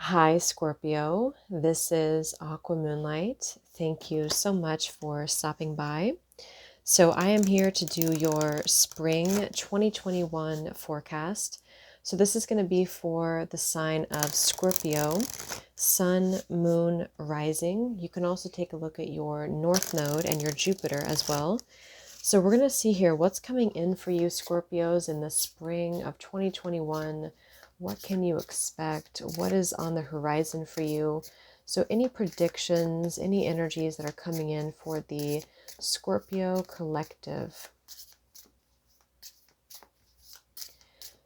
Hi, Scorpio. This is Aqua Moonlight. Thank you so much for stopping by. So, I am here to do your spring 2021 forecast. So, this is going to be for the sign of Scorpio, Sun, Moon, Rising. You can also take a look at your North Node and your Jupiter as well. So, we're going to see here what's coming in for you, Scorpios, in the spring of 2021. What can you expect? What is on the horizon for you? So any predictions, any energies that are coming in for the Scorpio collective.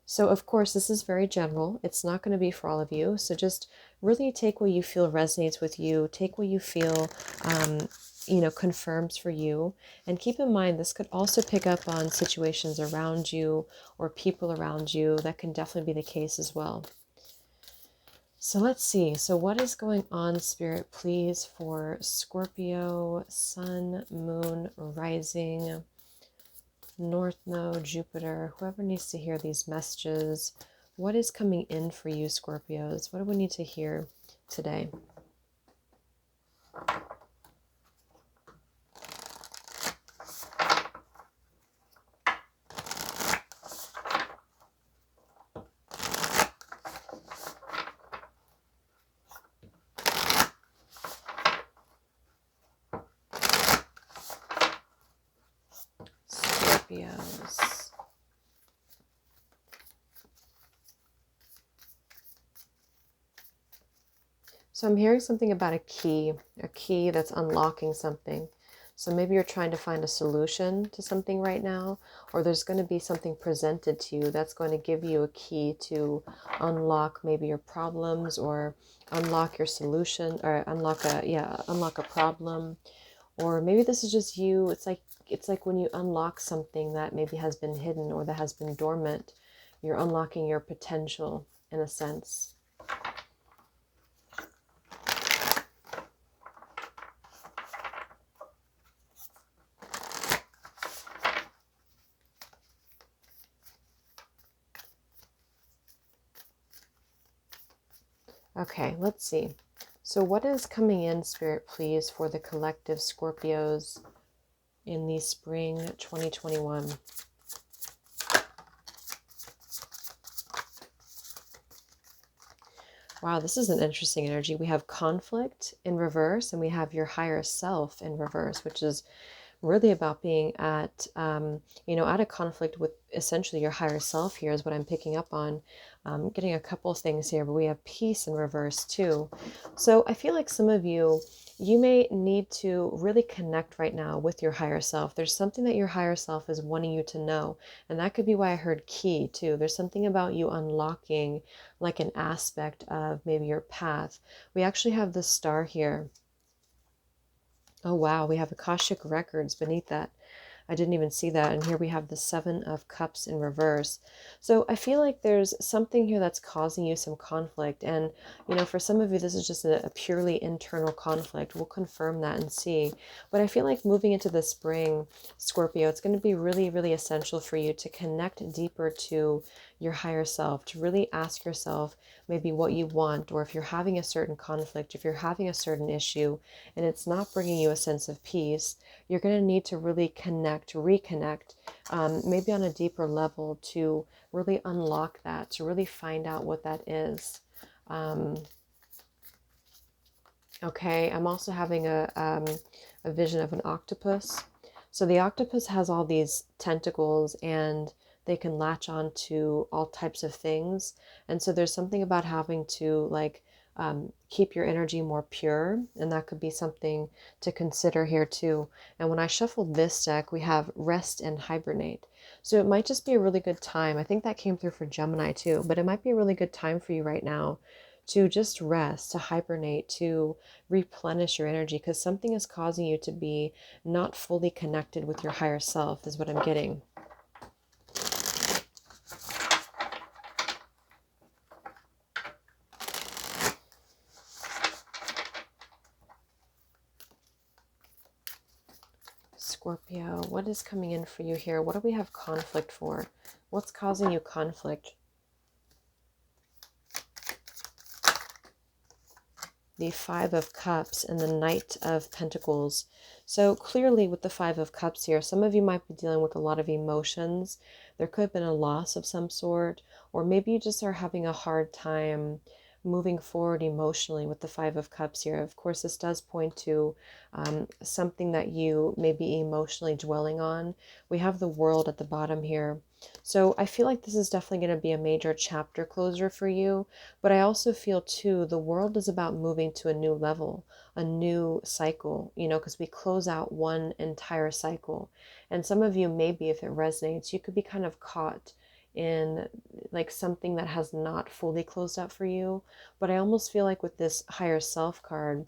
So of course, this is very general. It's not going to be for all of you. So just really take what you feel resonates with you. Take what you feel, confirms for you. And keep in mind, this could also pick up on situations around you or people around you. That can definitely be the case as well. So let's see. So what is going on, Spirit, please, for Scorpio, Sun, Moon, Rising, North Node, Jupiter, whoever needs to hear these messages. What is coming in for you, Scorpios? What do we need to hear today? Scorpios. So I'm hearing something about a key that's unlocking something. So maybe you're trying to find a solution to something right now, or there's going to be something presented to you that's going to give you a key to unlock maybe your problems or unlock your solution, or unlock a problem. Or maybe this is just you. It's like when you unlock something that maybe has been hidden or that has been dormant, you're unlocking your potential in a sense. Okay, let's see. So what is coming in, Spirit, please, for the collective Scorpios in the spring 2021? Wow, this is an interesting energy. We have conflict in reverse, and we have your higher self in reverse, which is really about being at a conflict with essentially your higher self. Here is what I'm picking up on. Getting a couple of things here, but we have peace in reverse too. So I feel like some of you may need to really connect right now with your higher self. There's something that your higher self is wanting you to know, and that could be why I heard key too. There's something about you unlocking like an aspect of maybe your path. We actually have the star here. Oh, wow. We have Akashic Records beneath that. I didn't even see that. And here we have the Seven of Cups in reverse. So I feel like there's something here that's causing you some conflict. And, for some of you, this is just a purely internal conflict. We'll confirm that and see. But I feel like moving into the spring, Scorpio, it's going to be really, really essential for you to connect deeper to your higher self, to really ask yourself maybe what you want, or if you're having a certain conflict, if you're having a certain issue, and it's not bringing you a sense of peace, you're going to need to really reconnect, maybe on a deeper level to really unlock that, to really find out what that is. Okay, I'm also having a vision of an octopus. So the octopus has all these tentacles and they can latch on to all types of things. And so there's something about having to keep your energy more pure. And that could be something to consider here too. And when I shuffled this deck, we have rest and hibernate. So it might just be a really good time. I think that came through for Gemini too, but it might be a really good time for you right now to just rest, to hibernate, to replenish your energy, because something is causing you to be not fully connected with your higher self, is what I'm getting. Scorpio, what is coming in for you here? What do we have conflict for? What's causing you conflict? the Five of Cups and the Knight of Pentacles. So clearly with the Five of Cups here, some of you might be dealing with a lot of emotions. There could have been a loss of some sort, or maybe you just are having a hard time moving forward emotionally with the Five of Cups here. Of course, this does point to something that you may be emotionally dwelling on. We have the World at the bottom here. So I feel like this is definitely going to be a major chapter closer for you. But I also feel too, the World is about moving to a new level, a new cycle, you know, because we close out one entire cycle. And some of you, maybe if it resonates, you could be kind of caught in like something that has not fully closed out for you. But I almost feel like with this higher self card,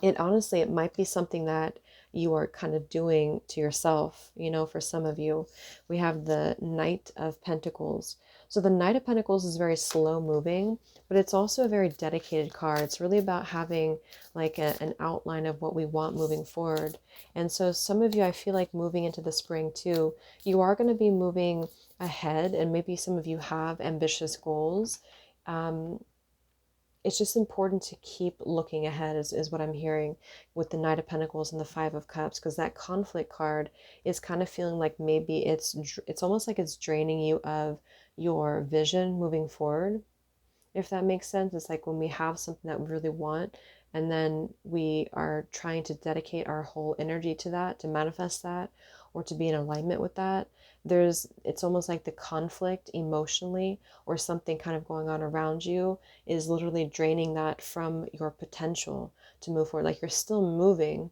it honestly, it might be something that you are kind of doing to yourself, you know, for some of you. We have the Knight of Pentacles. So the Knight of Pentacles is very slow moving, but it's also a very dedicated card. It's really about having like an outline of what we want moving forward. And so some of you, I feel like moving into the spring too, you are going to be moving ahead, and maybe some of you have ambitious goals. It's just important to keep looking ahead is what I'm hearing with the Knight of Pentacles and the Five of Cups, because that conflict card is kind of feeling like maybe it's almost like it's draining you of your vision moving forward, if that makes sense. It's like when we have something that we really want, and then we are trying to dedicate our whole energy to that, to manifest that, or to be in alignment with that. It's almost like the conflict emotionally, or something kind of going on around you, is literally draining that from your potential to move forward. Like you're still moving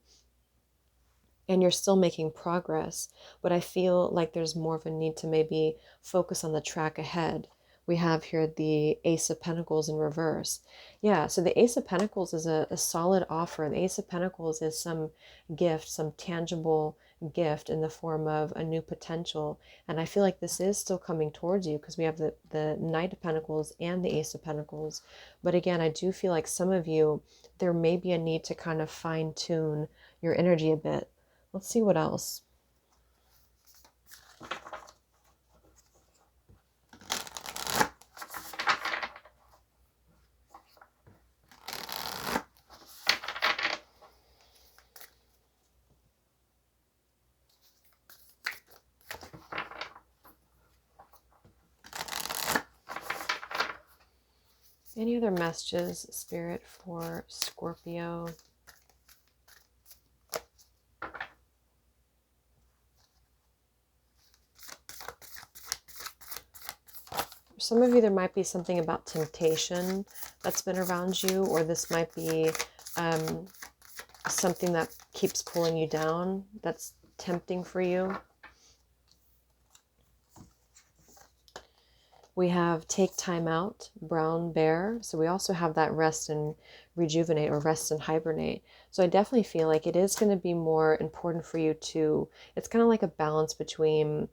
and you're still making progress, but I feel like there's more of a need to maybe focus on the track ahead. We have here the Ace of Pentacles in reverse. Yeah, so the Ace of Pentacles is a solid offer. The Ace of Pentacles is some gift, some tangible gift in the form of a new potential. And I feel like this is still coming towards you because we have the Knight of Pentacles and the Ace of Pentacles. But again, I do feel like some of you, there may be a need to kind of fine tune your energy a bit. Let's see what else. Any other messages, Spirit, for Scorpio? For some of you, there might be something about temptation that's been around you, or this might be something that keeps pulling you down, that's tempting for you. We have take time out, brown bear. So we also have that rest and rejuvenate, or rest and hibernate. So I definitely feel like it is going to be more important for you to, it's kind of like a balance between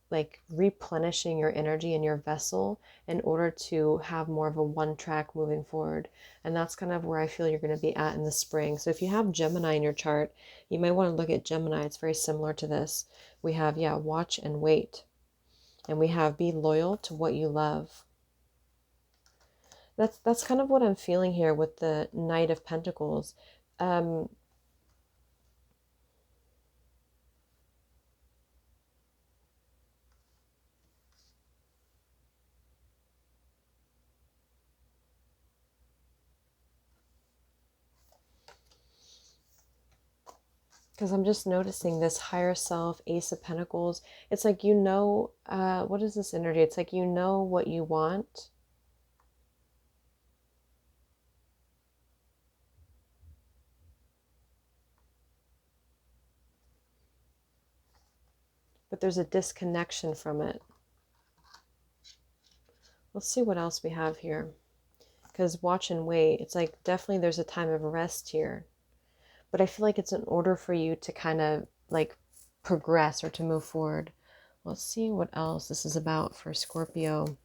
like replenishing your energy in your vessel in order to have more of a one track moving forward. And that's kind of where I feel you're going to be at in the spring. So if you have Gemini in your chart, you might want to look at Gemini. It's very similar to this. We have, yeah, watch and wait. And we have be loyal to what you love. That's kind of what I'm feeling here with the Knight of Pentacles. Because I'm just noticing this higher self, Ace of Pentacles. It's like, you know, what is this energy? It's like, you know what you want. But there's a disconnection from it. Let's see what else we have here. Because watch and wait, it's like definitely there's a time of rest here. But I feel like it's in order for you to kind of like progress or to move forward. Let's see what else this is about for Scorpio.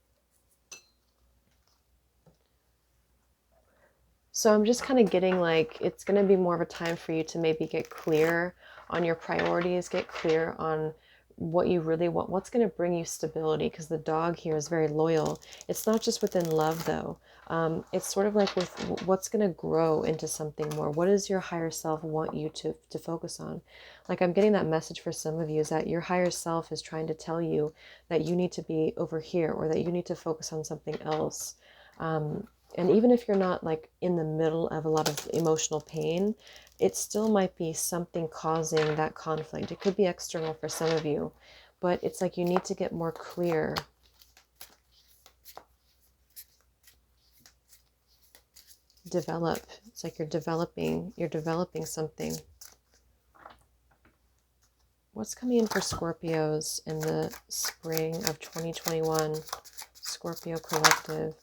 So I'm just kind of getting like, it's going to be more of a time for you to maybe get clear on your priorities, get clear on what you really want, what's going to bring you stability, because the dog here is very loyal. It's not just within love though. It's sort of like with what's going to grow into something more. What does your higher self want you to focus on? Like, I'm getting that message for some of you is that your higher self is trying to tell you that you need to be over here, or that you need to focus on something else. And even if you're not like in the middle of a lot of emotional pain, it still might be something causing that conflict. It could be external for some of you, but it's like you need to get more clear. Develop. It's like you're developing something. What's coming in for Scorpios in the spring of 2021? Scorpio collective.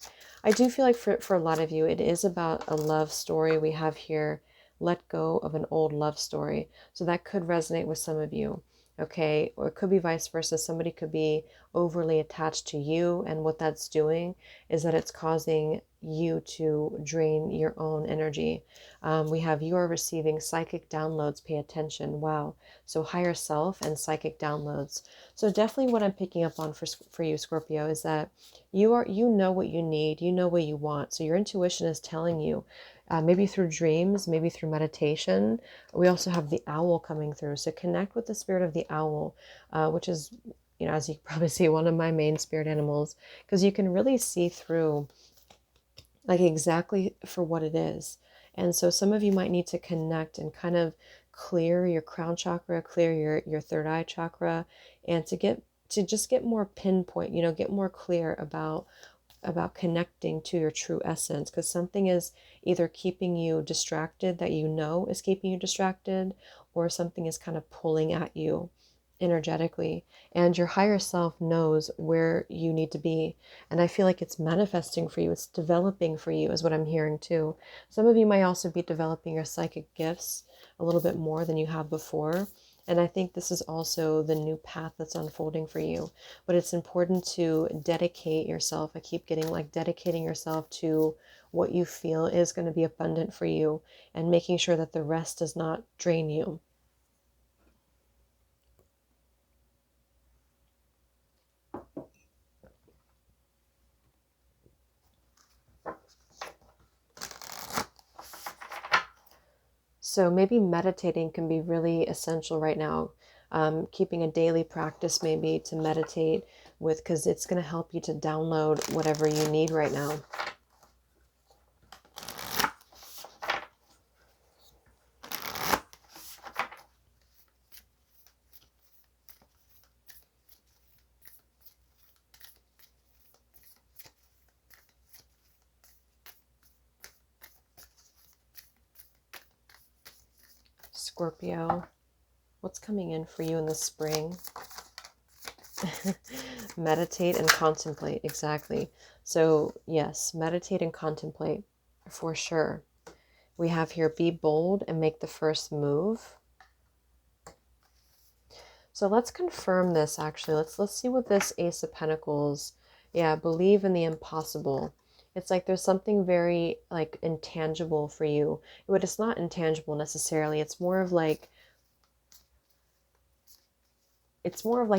I do feel like for a lot of you, it is about a love story. We have here, let go of an old love story. So that could resonate with some of you. Okay, or it could be vice versa. Somebody could be overly attached to you, and what that's doing is that it's causing you to drain your own energy. We have you are receiving psychic downloads. Pay attention. Wow. So higher self and psychic downloads. So definitely what I'm picking up on for you, Scorpio, is that you know what you need, you know what you want. So your intuition is telling you, maybe through dreams, maybe through meditation. We also have the owl coming through. So connect with the spirit of the owl, which is, as you probably see, one of my main spirit animals, because you can really see through like exactly for what it is. And so some of you might need to connect and kind of clear your crown chakra, clear your third eye chakra, and to just get more pinpoint, get more clear about connecting to your true essence, because something is either keeping you distracted that is keeping you distracted, or something is kind of pulling at you energetically, and your higher self knows where you need to be. And I feel like it's manifesting for you, it's developing for you, is what I'm hearing too. Some of you might also be developing your psychic gifts a little bit more than you have before. And I think this is also the new path that's unfolding for you. But it's important to dedicate yourself. I keep getting like dedicating yourself to what you feel is going to be abundant for you, and making sure that the rest does not drain you. So maybe meditating can be really essential right now. Keeping a daily practice maybe to meditate with, because it's going to help you to download whatever you need right now. Scorpio, what's coming in for you in the spring? Meditate and contemplate. Exactly. So yes, meditate and contemplate for sure. We have here, be bold and make the first move. So let's confirm this actually. Let's see what this Ace of Pentacles, yeah, believe in the impossible. It's like there's something very like intangible for you. But it's not intangible necessarily. It's more of like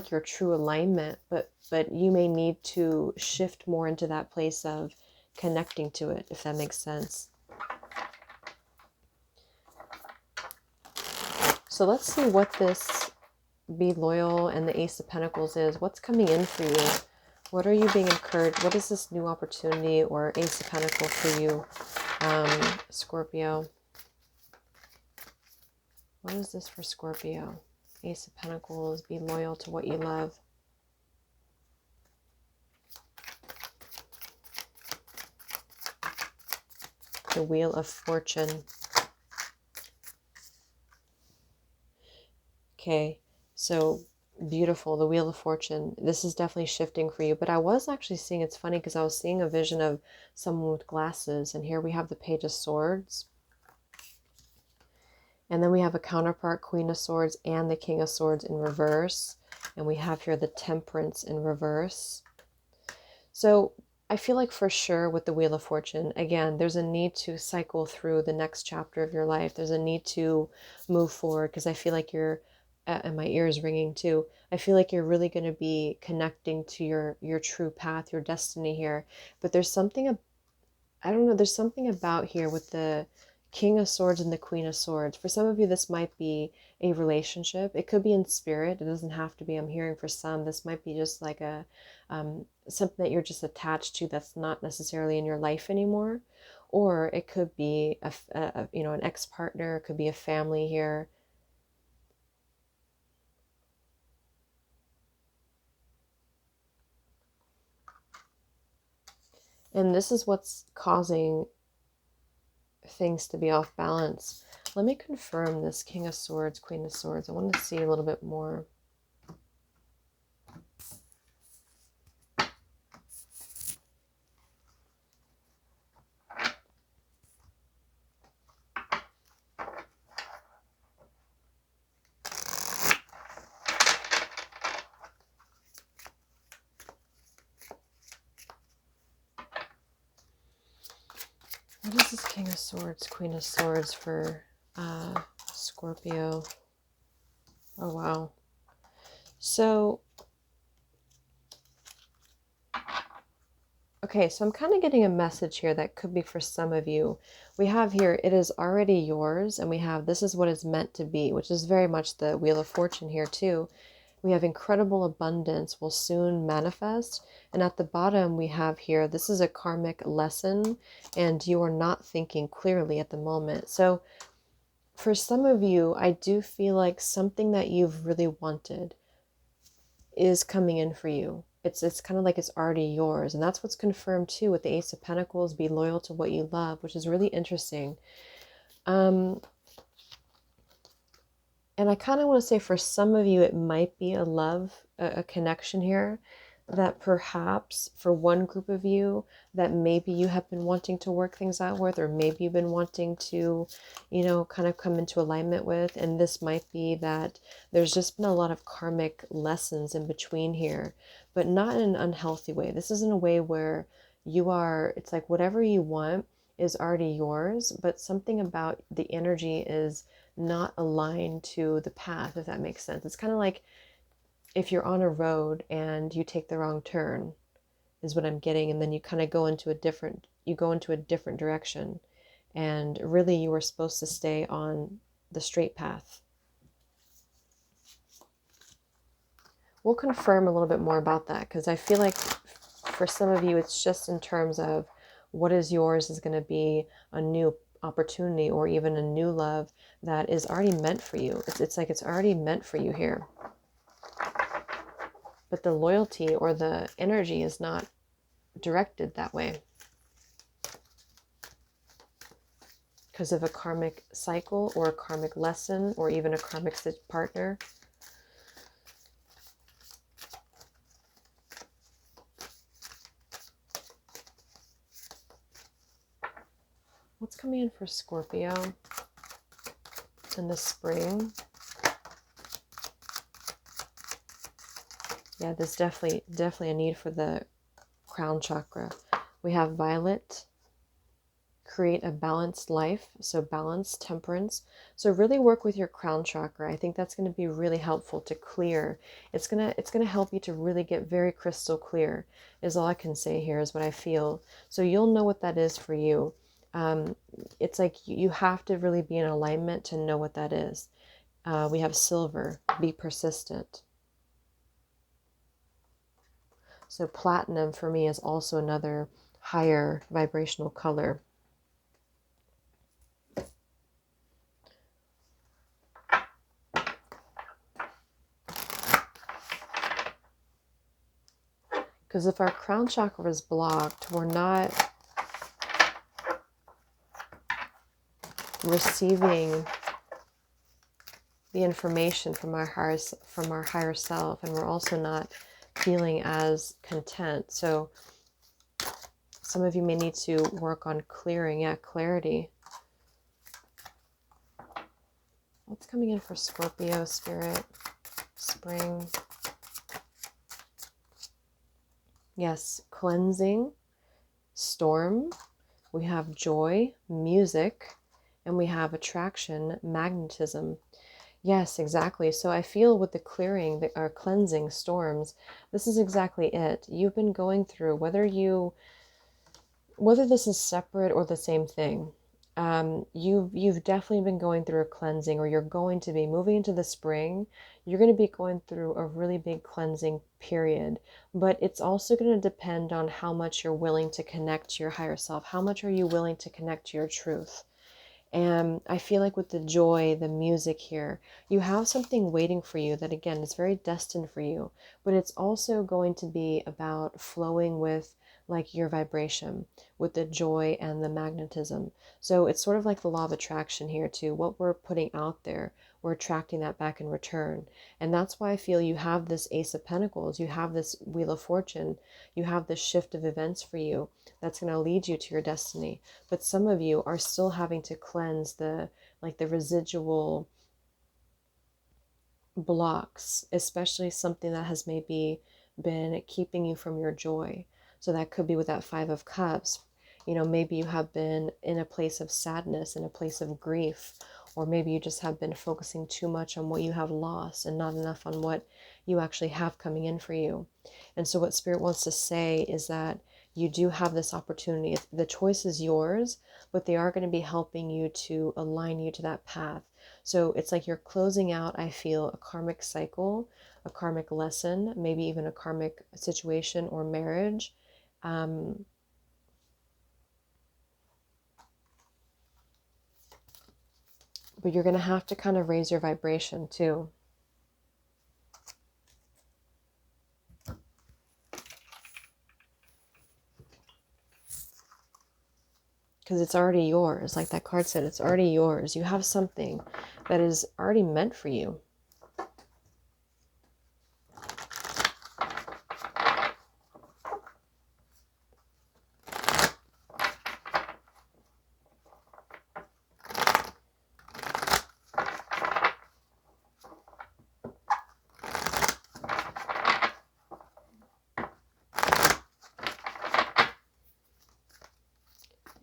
your true alignment, but you may need to shift more into that place of connecting to it, if that makes sense. So let's see what this be loyal and the Ace of Pentacles is. What's coming in for you? What are you being encouraged? What is this new opportunity or Ace of Pentacles for you, Scorpio? What is this for Scorpio? Ace of Pentacles, be loyal to what you love. The Wheel of Fortune. Okay, so beautiful, the Wheel of Fortune. This is definitely shifting for you, but I was actually seeing, it's funny because I was seeing a vision of someone with glasses, and here we have the Page of Swords. And then we have a counterpart, Queen of Swords and the King of Swords in reverse. And we have here the Temperance in reverse. So I feel like for sure with the Wheel of Fortune, again, there's a need to cycle through the next chapter of your life. There's a need to move forward, because I feel like you're and my ears ringing too. I feel like you're really going to be connecting to your true path, your destiny here. But there's something, I don't know, there's something about here with the King of Swords and the Queen of Swords. For some of you, this might be a relationship. It could be in spirit. It doesn't have to be. I'm hearing for some, this might be just like a something that you're just attached to that's not necessarily in your life anymore. Or it could be you know, an ex-partner. It could be a family here. And this is what's causing things to be off balance. Let me confirm this King of Swords, Queen of Swords. I want to see a little bit more. What is this King of Swords, Queen of Swords for Scorpio? Oh, wow. So, okay, so I'm kind of getting a message here that could be for some of you. We have here, it is already yours, and we have, this is what is meant to be, which is very much the Wheel of Fortune here too. We have incredible abundance will soon manifest. And at the bottom we have here, this is a karmic lesson, and you are not thinking clearly at the moment. So for some of you, I do feel like something that you've really wanted is coming in for you. It's kind of like it's already yours. And that's what's confirmed too with the Ace of Pentacles. Be loyal to what you love, which is really interesting. And I kind of want to say for some of you, it might be a love, a connection here, that perhaps for one group of you that maybe you have been wanting to work things out with, or maybe you've been wanting to, you know, kind of come into alignment with. And this might be that there's just been a lot of karmic lessons in between here, but not in an unhealthy way. This is in a way where you are, it's like whatever you want is already yours, but something about the energy is not aligned to the path, if that makes sense. It's kind of like if you're on a road and you take the wrong turn, is what I'm getting, and then you kind of go into a different, direction, and really you were supposed to stay on the straight path. We'll confirm a little bit more about that, because I feel like for some of you it's just in terms of what is yours is going to be a new opportunity, or even a new love that is already meant for you. It's like it's already meant for you here. But the loyalty or the energy is not directed that way because of a karmic cycle or a karmic lesson or even a karmic partner. What's coming in for Scorpio in the spring? Yeah, there's definitely a need for the crown chakra. We have Violet, create a balanced life. So balance, temperance. So really work with your crown chakra. I think that's going to be really helpful to clear. It's going to help you to really get very crystal clear, is all I can say here, is what I feel. So you'll know what that is for you. It's like you have to really be in alignment to know what that is. We have silver, be persistent. So platinum for me is also another higher vibrational color. Because if our crown chakra is blocked, we're not receiving the information from our higher self, and we're also not feeling as content. So some of you may need to work on clearing, clarity. What's coming in for Scorpio spirit, spring? Yes, cleansing, storm. We have joy, music, and we have attraction, magnetism. Yes, exactly. So I feel with the clearing, the, or cleansing storms, this is exactly it. You've been going through, whether this is separate or the same thing, you've definitely been going through a cleansing, or you're going to be moving into the spring. You're going to be going through a really big cleansing period, but it's also going to depend on how much you're willing to connect to your higher self. How much are you willing to connect to your truth? And I feel like with the joy, the music here, you have something waiting for you that, again, is very destined for you, but it's also going to be about flowing with like your vibration, with the joy and the magnetism. So it's sort of like the law of attraction here too. What we're putting out there, we're attracting that back in return. And that's why I feel you have this Ace of Pentacles, you have this Wheel of Fortune, you have this shift of events for you that's going to lead you to your destiny. But some of you are still having to cleanse the like the residual blocks, especially something that has maybe been keeping you from your joy. So that could be with that Five of Cups. You know, maybe you have been in a place of sadness, in a place of grief, or maybe you just have been focusing too much on what you have lost and not enough on what you actually have coming in for you. And so what Spirit wants to say is that you do have this opportunity. The choice is yours, but they are going to be helping you to align you to that path. So it's like you're closing out, I feel, a karmic cycle, a karmic lesson, maybe even a karmic situation or marriage. Um, but you're going to have to kind of raise your vibration too, because it's already yours. Like that card said, it's already yours. You have something that is already meant for you.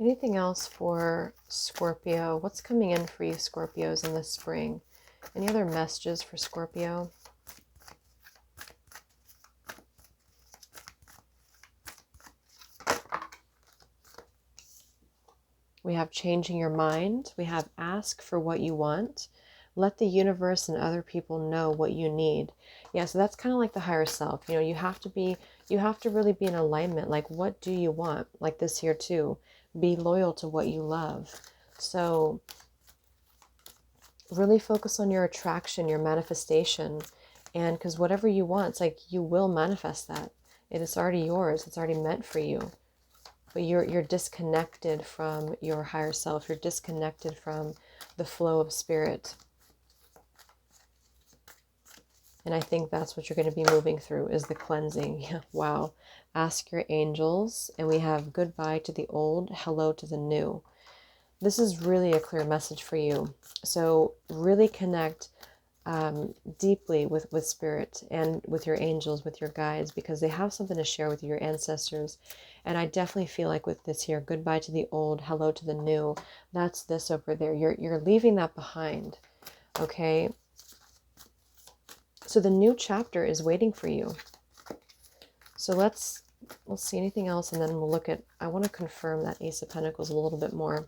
Anything else for Scorpio? What's coming in for you, Scorpios, in the spring? Any other messages for Scorpio? We have changing your mind. We have ask for what you want. Let the universe and other people know what you need. Yeah, so that's kind of like the higher self. You know, you have to really be in alignment. Like, what do you want? Like this here too. Be loyal to what you love. So really focus on your attraction, your manifestation. And because whatever you want, it's like you will manifest that. It is already yours. It's already meant for you. But you're disconnected from your higher self. You're disconnected from the flow of spirit. And I think that's what you're going to be moving through, is the cleansing. Yeah, wow. Ask your angels. And we have goodbye to the old, hello to the new. This is really a clear message for you. So really connect deeply with spirit and with your angels, with your guides, because they have something to share with your ancestors. And I definitely feel like with this here, goodbye to the old, hello to the new, that's this over there. You're leaving that behind. Okay. So the new chapter is waiting for you. So let's see anything else, and then we'll look at, I want to confirm that Ace of Pentacles a little bit more.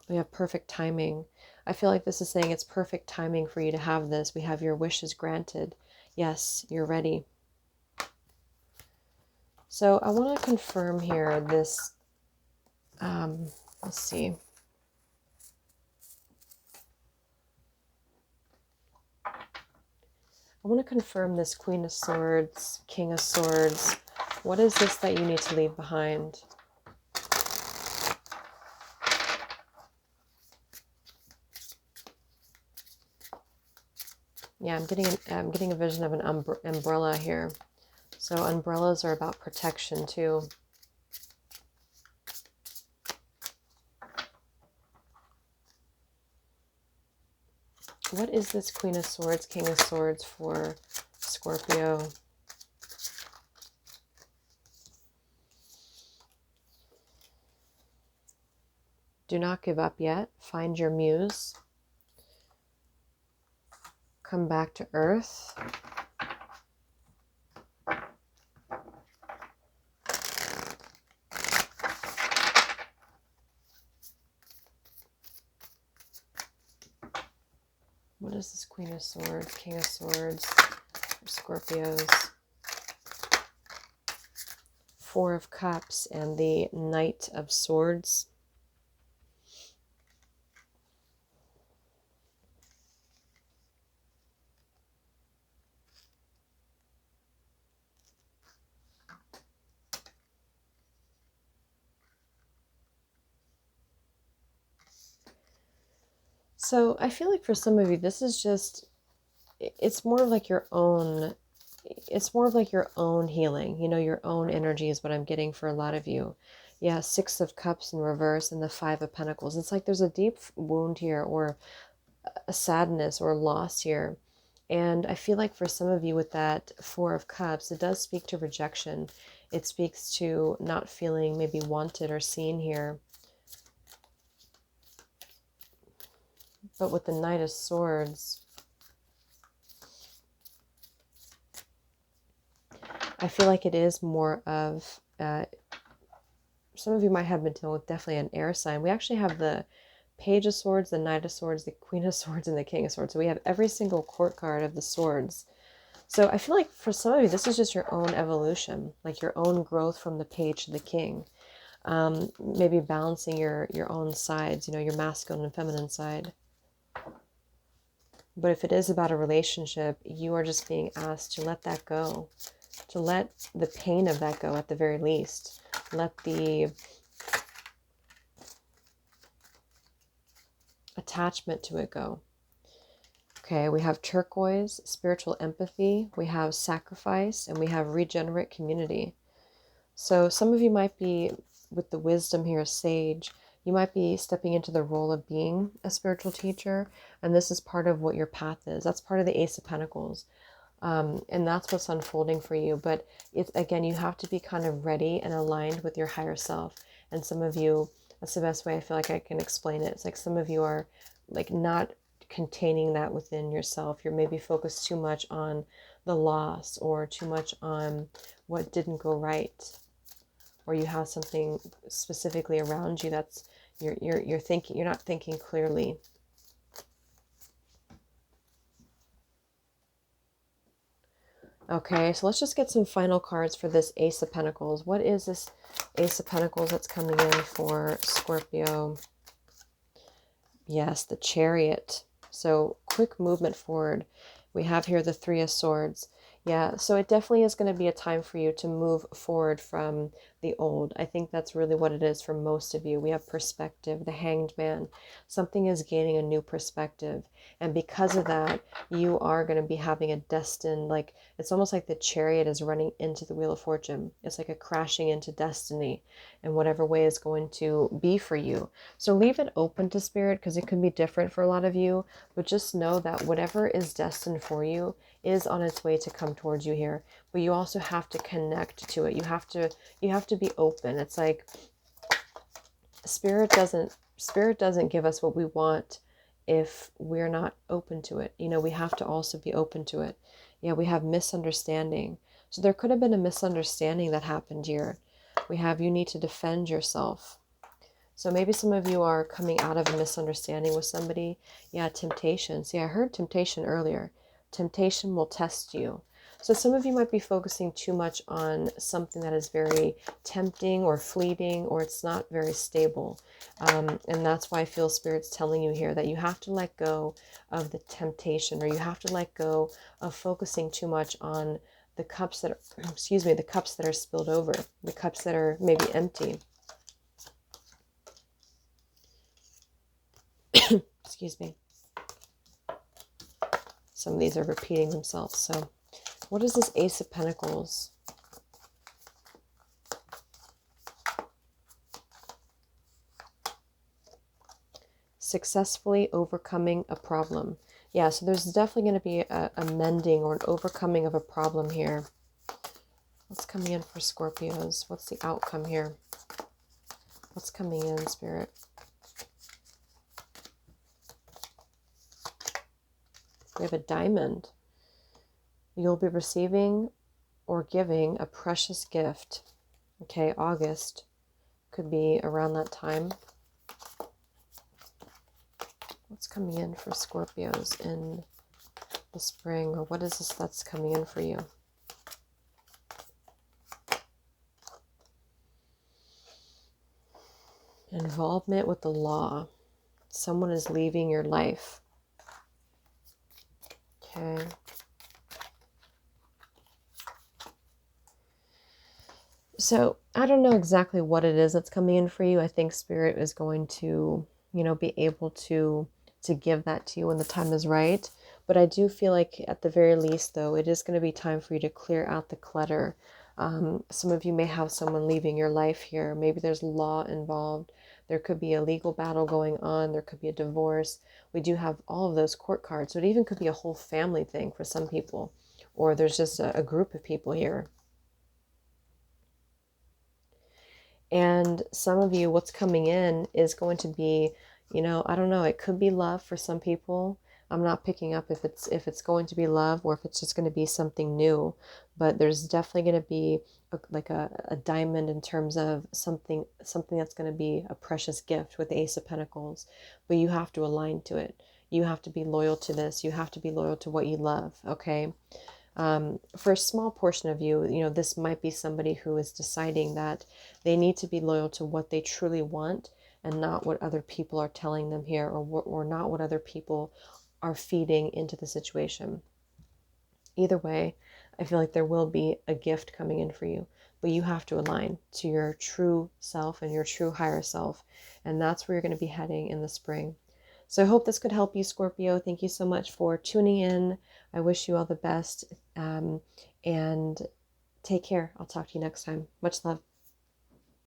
We have perfect timing. I feel like this is saying it's perfect timing for you to have this. We have your wishes granted. Yes, you're ready. So I want to confirm here this, let's see. I want to confirm this Queen of Swords, King of Swords. What is this that you need to leave behind? Yeah, I'm getting a vision of an umbrella here. So umbrellas are about protection too. What is this Queen of Swords, King of Swords for Scorpio? Do not give up yet. Find your muse. come back to earth. What is this Queen of Swords, King of Swords, Scorpios? Four of Cups and the Knight of Swords. So I feel like for some of you, this is just, it's more of like your own, it's more of like your own healing, you know, your own energy is what I'm getting for a lot of you. Yeah, Six of Cups in reverse and the Five of Pentacles. It's like there's a deep wound here, or a sadness or loss here. And I feel like for some of you with that Four of Cups, it does speak to rejection. It speaks to not feeling maybe wanted or seen here. But with the Knight of Swords, I feel like it is more of, some of you might have been dealing with definitely an air sign. We actually have the Page of Swords, the Knight of Swords, the Queen of Swords, and the King of Swords. So we have every single court card of the swords. So I feel like for some of you, this is just your own evolution, like your own growth from the Page to the King. Maybe balancing your own sides, you know, your masculine and feminine side. But if it is about a relationship, you are just being asked to let that go, to let the pain of that go at the very least. Let the attachment to it go. Okay, we have turquoise, spiritual empathy, we have sacrifice, and we have regenerate community. So some of you might be, with the wisdom here, sage, you might be stepping into the role of being a spiritual teacher, and this is part of what your path is. That's part of the Ace of Pentacles. And that's what's unfolding for you. But it's, again, you have to be kind of ready and aligned with your higher self. And some of you, that's the best way I feel like I can explain it. It's like some of you are like not containing that within yourself. You're maybe focused too much on the loss, or too much on what didn't go right, or you have something specifically around you that's you're thinking, you're not thinking clearly. Okay, so let's just get some final cards for this Ace of Pentacles. What is this Ace of Pentacles that's coming in for Scorpio? Yes, the Chariot. So quick movement forward. We have here the Three of Swords. Yeah, so it definitely is going to be a time for you to move forward from the old. I think that's really what it is for most of you. We have perspective, the Hanged Man. Something is gaining a new perspective. And because of that, you are going to be having a destined, like, it's almost like the Chariot is running into the Wheel of Fortune. It's like a crashing into destiny in whatever way is going to be for you. So leave it open to Spirit, because it could be different for a lot of you. But just know that whatever is destined for you is on its way to come towards you here. But you also have to connect to it. You have to be open. It's like Spirit doesn't give us what we want if we're not open to it. You know, we have to also be open to it. Yeah, we have misunderstanding. So there could have been a misunderstanding that happened here. We have, you need to defend yourself. So maybe some of you are coming out of a misunderstanding with somebody. Yeah, temptation. See, I heard temptation earlier. Temptation will test you. So some of you might be focusing too much on something that is very tempting or fleeting, or it's not very stable. And that's why I feel Spirit's telling you here that you have to let go of the temptation, or you have to let go of focusing too much on the cups that are, excuse me, the cups that are spilled over, the cups that are maybe empty. Excuse me. Some of these are repeating themselves. So what is this Ace of Pentacles? Successfully overcoming a problem. Yeah, so there's definitely going to be a mending or an overcoming of a problem here. What's coming in for Scorpios? What's the outcome here? What's coming in, Spirit? We have a diamond. You'll be receiving or giving a precious gift. Okay, August could be around that time. What's coming in for Scorpios in the spring? Or what is this that's coming in for you? Involvement with the law. Someone is leaving your life. Okay. So I don't know exactly what it is that's coming in for you. I think Spirit is going to, be able to give that to you when the time is right. But I do feel like at the very least, though, it is going to be time for you to clear out the clutter. Some of you may have someone leaving your life here. Maybe there's law involved. There could be a legal battle going on. There could be a divorce. We do have all of those court cards. So it even could be a whole family thing for some people. Or there's just a group of people here. And some of you, what's coming in is going to be, I don't know, it could be love for some people. I'm not picking up if it's going to be love or if it's just going to be something new. But there's definitely going to be a diamond in terms of something that's going to be a precious gift with the Ace of Pentacles. But you have to align to it. You have to be loyal to this. You have to be loyal to what you love, okay? For a small portion of you, this might be somebody who is deciding that they need to be loyal to what they truly want and not what other people are telling them here, or not what other people are feeding into the situation. Either way, I feel like there will be a gift coming in for you, but you have to align to your true self and your true higher self. And that's where you're going to be heading in the spring. So I hope this could help you, Scorpio. Thank you so much for tuning in. I wish you all the best, and take care. I'll talk to you next time. Much love.